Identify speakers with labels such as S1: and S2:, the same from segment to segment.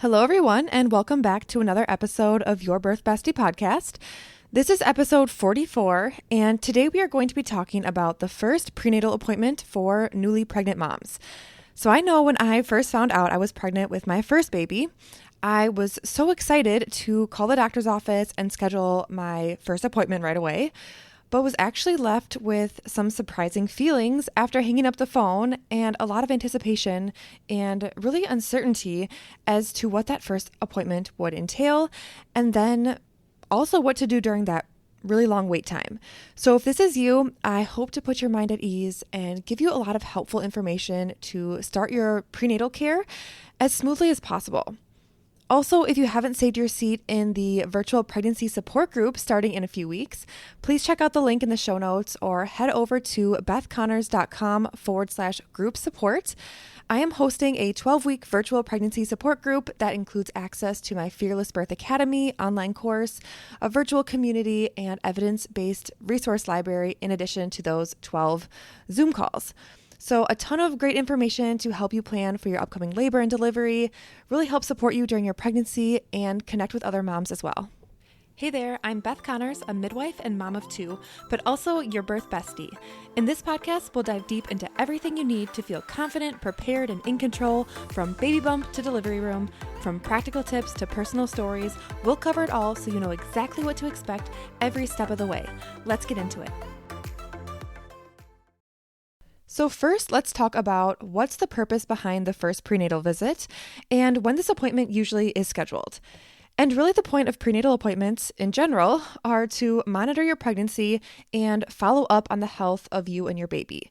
S1: Hello, everyone, and welcome back to another episode of Your Birth Bestie podcast. This is episode 44, and today we are going to be talking about the first prenatal appointment for newly pregnant moms. So I know when I first found out I was pregnant with my first baby, I was so excited to call the doctor's office and schedule my first appointment right away, but was actually left with some surprising feelings after hanging up the phone and a lot of anticipation and really uncertainty as to what that first appointment would entail, and then also what to do during that really long wait time. So if this is you, I hope to put your mind at ease and give you a lot of helpful information to start your prenatal care as smoothly as possible. Also, if you haven't saved your seat in the virtual pregnancy support group starting in a few weeks, please check out the link in the show notes or head over to bethconnors.com/group support. I am hosting a 12-week virtual pregnancy support group that includes access to my Fearless Birth Academy online course, a virtual community, and evidence-based resource library in addition to those 12 Zoom calls. So a ton of great information to help you plan for your upcoming labor and delivery, really help support you during your pregnancy, and connect with other moms as well. Hey there, I'm Beth Connors, a midwife and mom of two, but also your birth bestie. In this podcast, we'll dive deep into everything you need to feel confident, prepared, and in control, from baby bump to delivery room, from practical tips to personal stories. We'll cover it all so you know exactly what to expect every step of the way. Let's get into it. So first, let's talk about what's the purpose behind the first prenatal visit and when this appointment usually is scheduled. And really the point of prenatal appointments in general are to monitor your pregnancy and follow up on the health of you and your baby.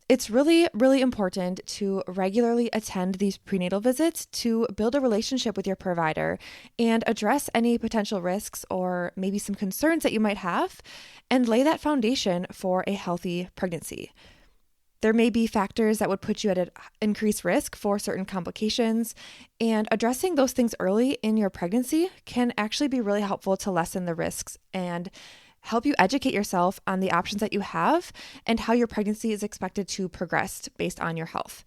S1: It's really, really important to regularly attend these prenatal visits to build a relationship with your provider and address any potential risks or maybe some concerns that you might have and lay that foundation for a healthy pregnancy. There may be factors that would put you at an increased risk for certain complications, and addressing those things early in your pregnancy can actually be really helpful to lessen the risks and help you educate yourself on the options that you have and how your pregnancy is expected to progress based on your health.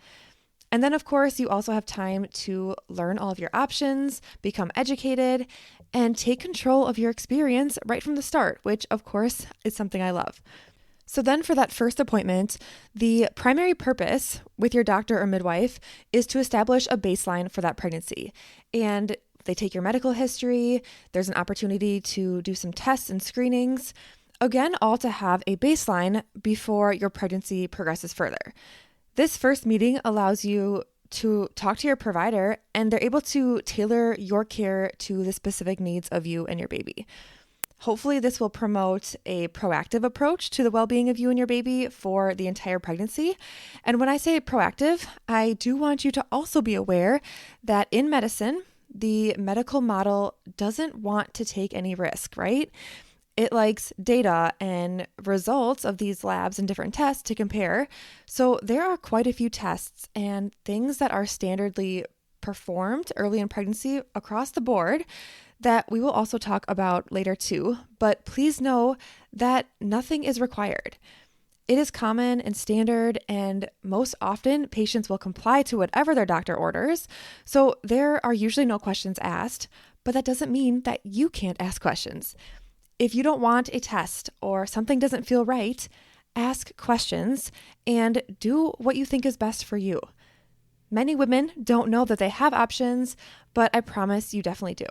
S1: And then, of course, you also have time to learn all of your options, become educated, and take control of your experience right from the start, which, of course, is something I love. So then for that first appointment, the primary purpose with your doctor or midwife is to establish a baseline for that pregnancy. And they take your medical history. There's an opportunity to do some tests and screenings. Again, all to have a baseline before your pregnancy progresses further. This first meeting allows you to talk to your provider, and they're able to tailor your care to the specific needs of you and your baby. Hopefully, this will promote a proactive approach to the well-being of you and your baby for the entire pregnancy. And when I say proactive, I do want you to also be aware that in medicine, the medical model doesn't want to take any risk, right? It likes data and results of these labs and different tests to compare. So there are quite a few tests and things that are standardly performed early in pregnancy across the board that we will also talk about later too, but please know that nothing is required. It is common and standard, and most often patients will comply to whatever their doctor orders, so there are usually no questions asked, but that doesn't mean that you can't ask questions. If you don't want a test or something doesn't feel right, ask questions and do what you think is best for you. Many women don't know that they have options, but I promise you definitely do.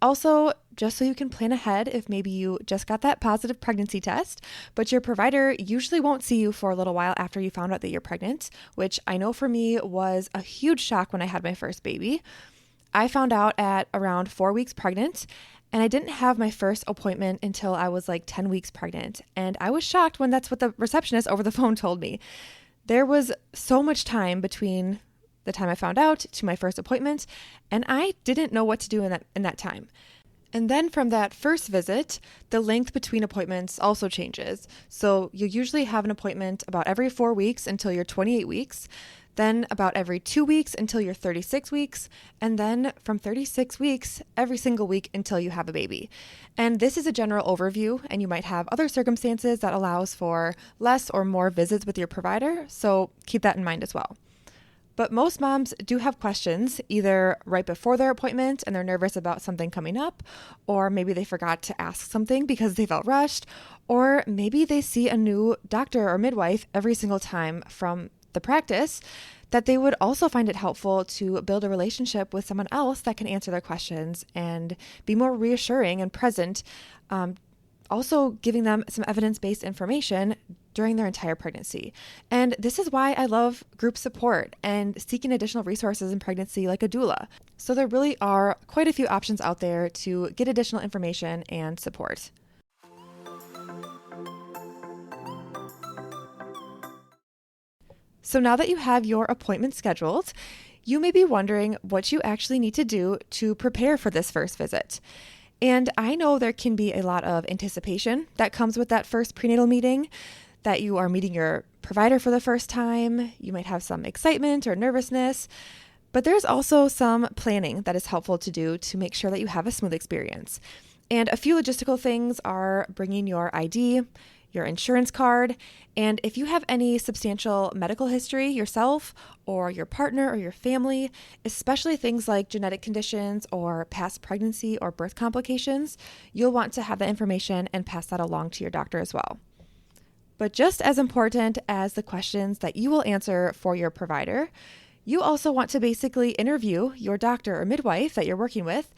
S1: Also, just so you can plan ahead, if maybe you just got that positive pregnancy test, but your provider usually won't see you for a little while after you found out that you're pregnant, which I know for me was a huge shock when I had my first baby. I found out at around 4 weeks pregnant, and I didn't have my first appointment until I was like 10 weeks pregnant. And I was shocked when that's what the receptionist over the phone told me. There was so much time between the time I found out to my first appointment, and I didn't know what to do in that time. And then from that first visit, the length between appointments also changes. So you usually have an appointment about every 4 weeks until you're 28 weeks, then about every 2 weeks until you're 36 weeks, and then from 36 weeks, every single week until you have a baby. And this is a general overview, and you might have other circumstances that allows for less or more visits with your provider, so keep that in mind as well. But most moms do have questions either right before their appointment and they're nervous about something coming up, or maybe they forgot to ask something because they felt rushed, or maybe they see a new doctor or midwife every single time from the practice, that they would also find it helpful to build a relationship with someone else that can answer their questions and be more reassuring and present, also giving them some evidence-based information during their entire pregnancy. And this is why I love group support and seeking additional resources in pregnancy like a doula. So there really are quite a few options out there to get additional information and support. So now that you have your appointment scheduled, you may be wondering what you actually need to do to prepare for this first visit. And I know there can be a lot of anticipation that comes with that first prenatal meeting, that you are meeting your provider for the first time. You might have some excitement or nervousness, but there's also some planning that is helpful to do to make sure that you have a smooth experience. And a few logistical things are bringing your ID, your insurance card, and if you have any substantial medical history yourself or your partner or your family, especially things like genetic conditions or past pregnancy or birth complications, you'll want to have that information and pass that along to your doctor as well. But just as important as the questions that you will answer for your provider, you also want to basically interview your doctor or midwife that you're working with.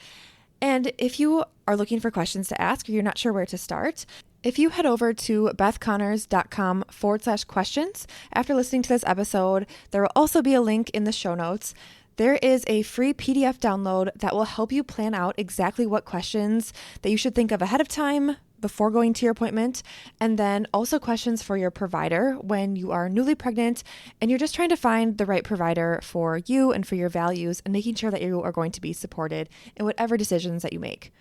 S1: And if you are looking for questions to ask or you're not sure where to start, if you head over to bethconnors.com/questions after listening to this episode, there will also be a link in the show notes. There is a free PDF download that will help you plan out exactly what questions that you should think of ahead of time before going to your appointment, and then also questions for your provider when you are newly pregnant and you're just trying to find the right provider for you and for your values and making sure that you are going to be supported in whatever decisions that you make.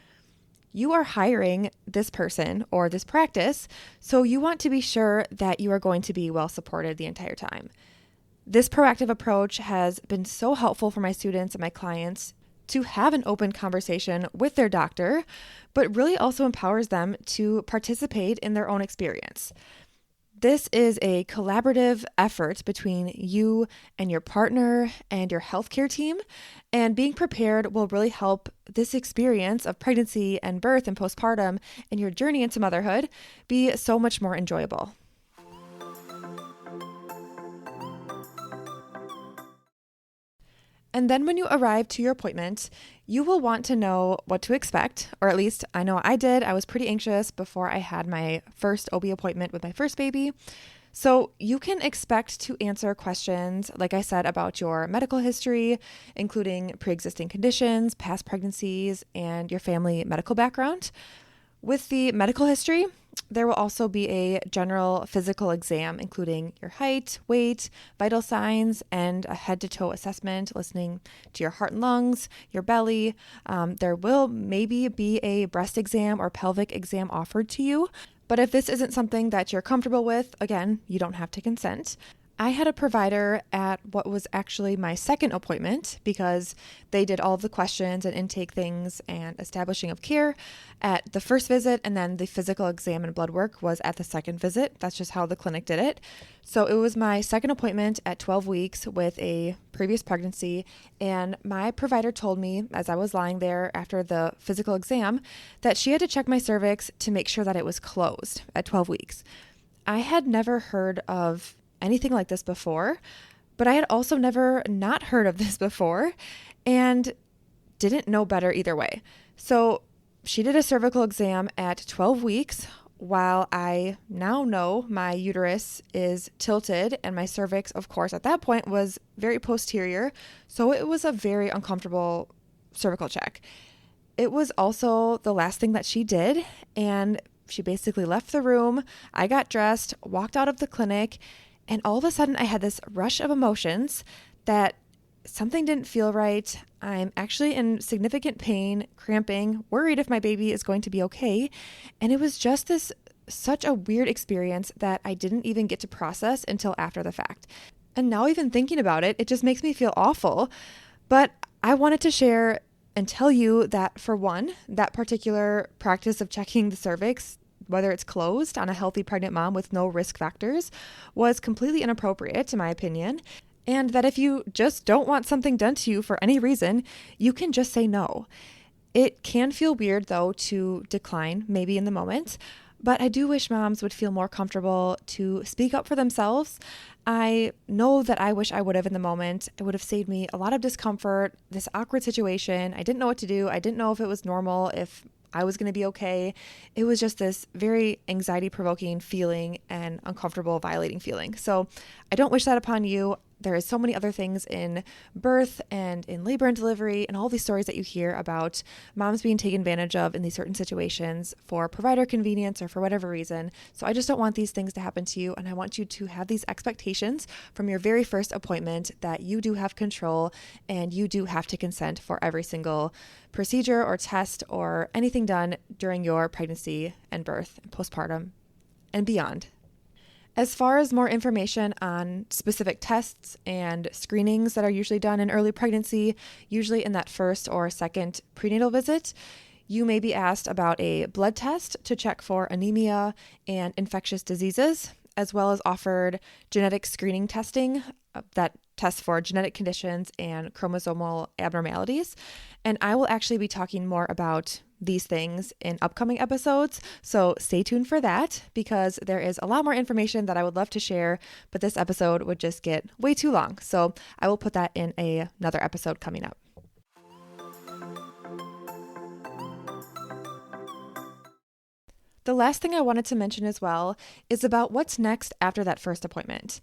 S1: You are hiring this person or this practice, so you want to be sure that you are going to be well supported the entire time. This proactive approach has been so helpful for my students and my clients to have an open conversation with their doctor, but really also empowers them to participate in their own experience. This is a collaborative effort between you and your partner and your healthcare team, and being prepared will really help this experience of pregnancy and birth and postpartum and your journey into motherhood be so much more enjoyable. And then when you arrive to your appointment, you will want to know what to expect, or at least I know I did. I was pretty anxious before I had my first OB appointment with my first baby. So you can expect to answer questions, like I said, about your medical history, including pre-existing conditions, past pregnancies, and your family medical background. With the medical history, there will also be a general physical exam, including your height, weight, vital signs, and a head-to-toe assessment, listening to your heart and lungs, your belly. There will maybe be a breast exam or pelvic exam offered to you. But if this isn't something that you're comfortable with, again, you don't have to consent. I had a provider at what was actually my second appointment because they did all of the questions and intake things and establishing of care at the first visit, and then the physical exam and blood work was at the second visit. That's just how the clinic did it. So it was my second appointment at 12 weeks with a previous pregnancy, and my provider told me as I was lying there after the physical exam that she had to check my cervix to make sure that it was closed at 12 weeks. I had never heard of anything like this before, but I had also never not heard of this before and didn't know better either way. So she did a cervical exam at 12 weeks while I now know my uterus is tilted and my cervix, of course, at that point was very posterior. So it was a very uncomfortable cervical check. It was also the last thing that she did, and she basically left the room. I got dressed, walked out of the clinic, and all of a sudden I had this rush of emotions that something didn't feel right. I'm actually in significant pain, cramping, worried if my baby is going to be okay. And it was just such a weird experience that I didn't even get to process until after the fact. And now even thinking about it, it just makes me feel awful. But I wanted to share and tell you that, for one, that particular practice of checking the cervix, whether it's closed on a healthy pregnant mom with no risk factors, was completely inappropriate in my opinion. And that if you just don't want something done to you for any reason, you can just say no. It can feel weird, though, to decline, maybe in the moment, but I do wish moms would feel more comfortable to speak up for themselves. I know that I wish I would have in the moment. It would have saved me a lot of discomfort, this awkward situation. I didn't know what to do. I didn't know if it was normal, if I was going to be okay. It was just this very anxiety provoking feeling and uncomfortable, violating feeling. So I don't wish that upon you. There is so many other things in birth and in labor and delivery and all these stories that you hear about moms being taken advantage of in these certain situations for provider convenience or for whatever reason. So I just don't want these things to happen to you. And I want you to have these expectations from your very first appointment that you do have control and you do have to consent for every single procedure or test or anything done during your pregnancy and birth, and postpartum, and beyond. As far as more information on specific tests and screenings that are usually done in early pregnancy, usually in that first or second prenatal visit, you may be asked about a blood test to check for anemia and infectious diseases, as well as offered genetic screening testing that tests for genetic conditions and chromosomal abnormalities. And I will actually be talking more about these things in upcoming episodes. So stay tuned for that because there is a lot more information that I would love to share, but this episode would just get way too long. So I will put that in another episode coming up. The last thing I wanted to mention as well is about what's next after that first appointment.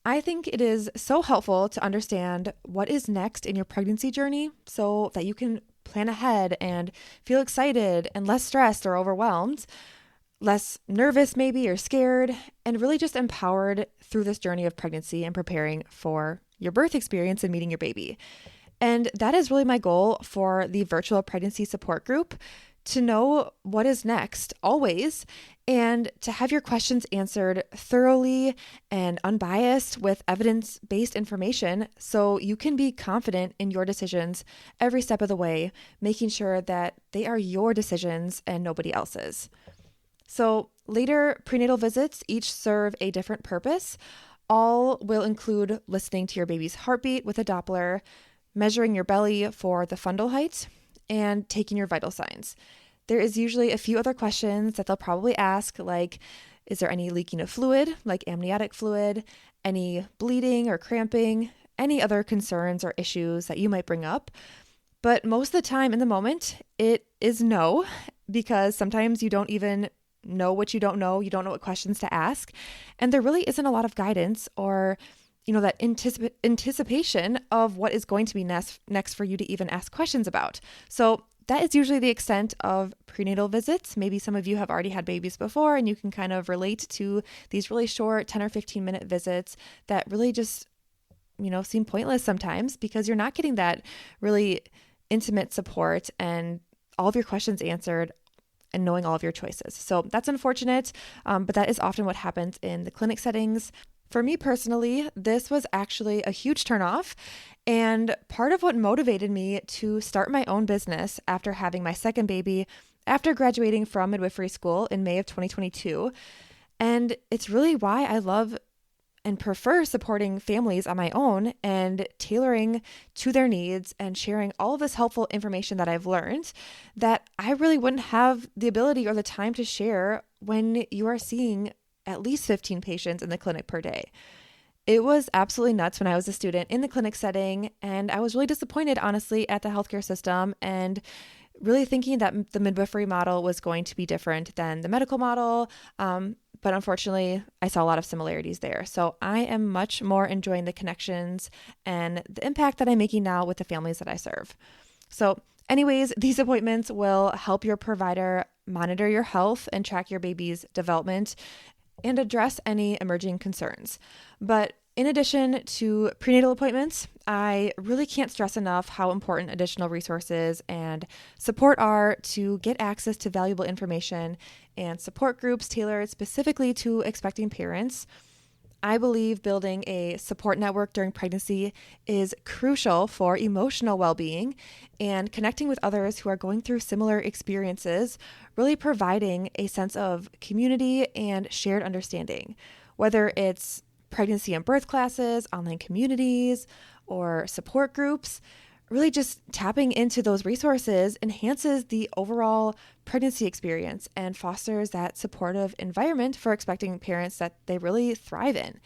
S1: I think it is so helpful to understand what is next in your pregnancy journey so that you can plan ahead and feel excited and less stressed or overwhelmed, less nervous maybe or scared, and really just empowered through this journey of pregnancy and preparing for your birth experience and meeting your baby. And that is really my goal for the virtual pregnancy support group, to know what is next always and to have your questions answered thoroughly and unbiased with evidence-based information so you can be confident in your decisions every step of the way, making sure that they are your decisions and nobody else's. So later prenatal visits each serve a different purpose. All will include listening to your baby's heartbeat with a Doppler, measuring your belly for the fundal height, and taking your vital signs. There is usually a few other questions that they'll probably ask, like, is there any leaking of fluid, like amniotic fluid, any bleeding or cramping, any other concerns or issues that you might bring up. But most of the time in the moment, it is no, because sometimes you don't even know what you don't know. You don't know what questions to ask. And there really isn't a lot of guidance or that anticipation of what is going to be next for you to even ask questions about. So that is usually the extent of prenatal visits. Maybe some of you have already had babies before and you can kind of relate to these really short 10 or 15 minute visits that really just, seem pointless sometimes because you're not getting that really intimate support and all of your questions answered and knowing all of your choices. So that's unfortunate, but that is often what happens in the clinic settings. For me personally, this was actually a huge turnoff and part of what motivated me to start my own business after having my second baby, after graduating from midwifery school in May of 2022. And it's really why I love and prefer supporting families on my own and tailoring to their needs and sharing all of this helpful information that I've learned that I really wouldn't have the ability or the time to share when you are seeing at least 15 patients in the clinic per day. It was absolutely nuts when I was a student in the clinic setting, and I was really disappointed, honestly, at the healthcare system and really thinking that the midwifery model was going to be different than the medical model. But unfortunately, I saw a lot of similarities there. So I am much more enjoying the connections and the impact that I'm making now with the families that I serve. So anyways, these appointments will help your provider monitor your health and track your baby's development and address any emerging concerns. But in addition to prenatal appointments, I really can't stress enough how important additional resources and support are to get access to valuable information and support groups tailored specifically to expecting parents. I believe building a support network during pregnancy is crucial for emotional well-being and connecting with others who are going through similar experiences, really providing a sense of community and shared understanding, whether it's pregnancy and birth classes, online communities, or support groups. Really just tapping into those resources enhances the overall pregnancy experience and fosters that supportive environment for expecting parents that they really thrive in.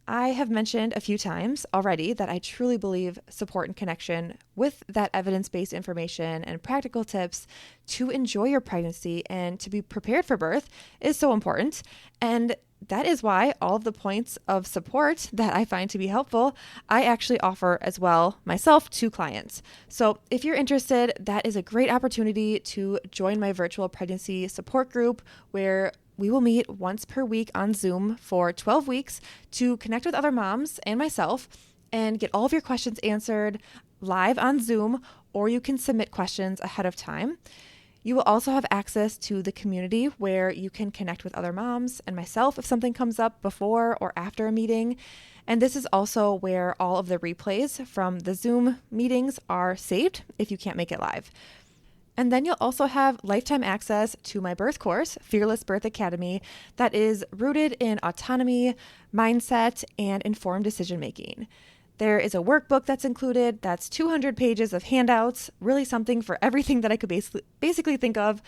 S1: I have mentioned a few times already that I truly believe support and connection with that evidence-based information and practical tips to enjoy your pregnancy and to be prepared for birth is so important. And that is why all of the points of support that I find to be helpful, I actually offer as well myself to clients. So if you're interested, that is a great opportunity to join my virtual pregnancy support group where we will meet once per week on Zoom for 12 weeks to connect with other moms and myself and get all of your questions answered live on Zoom, or you can submit questions ahead of time. You will also have access to the community where you can connect with other moms and myself if something comes up before or after a meeting. And this is also where all of the replays from the Zoom meetings are saved if you can't make it live. And then you'll also have lifetime access to my birth course, Fearless Birth Academy, that is rooted in autonomy, mindset, and informed decision making. There is a workbook that's included that's 200 pages of handouts, really something for everything that I could basically think of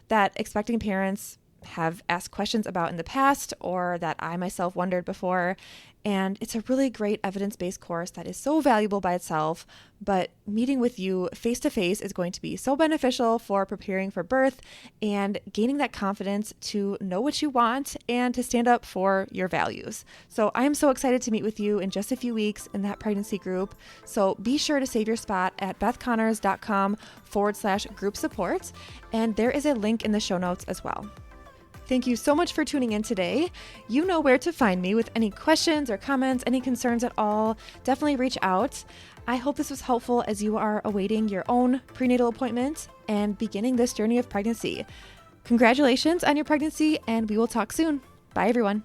S1: that expecting parents have asked questions about in the past or that I myself wondered before. And it's a really great evidence-based course that is so valuable by itself, but meeting with you face-to-face is going to be so beneficial for preparing for birth and gaining that confidence to know what you want and to stand up for your values. So I am so excited to meet with you in just a few weeks in that pregnancy group. So be sure to save your spot at bethconnors.com/group support. And there is a link in the show notes as well. Thank you so much for tuning in today. You know where to find me with any questions or comments, any concerns at all. Definitely reach out. I hope this was helpful as you are awaiting your own prenatal appointment and beginning this journey of pregnancy. Congratulations on your pregnancy, and we will talk soon. Bye, everyone.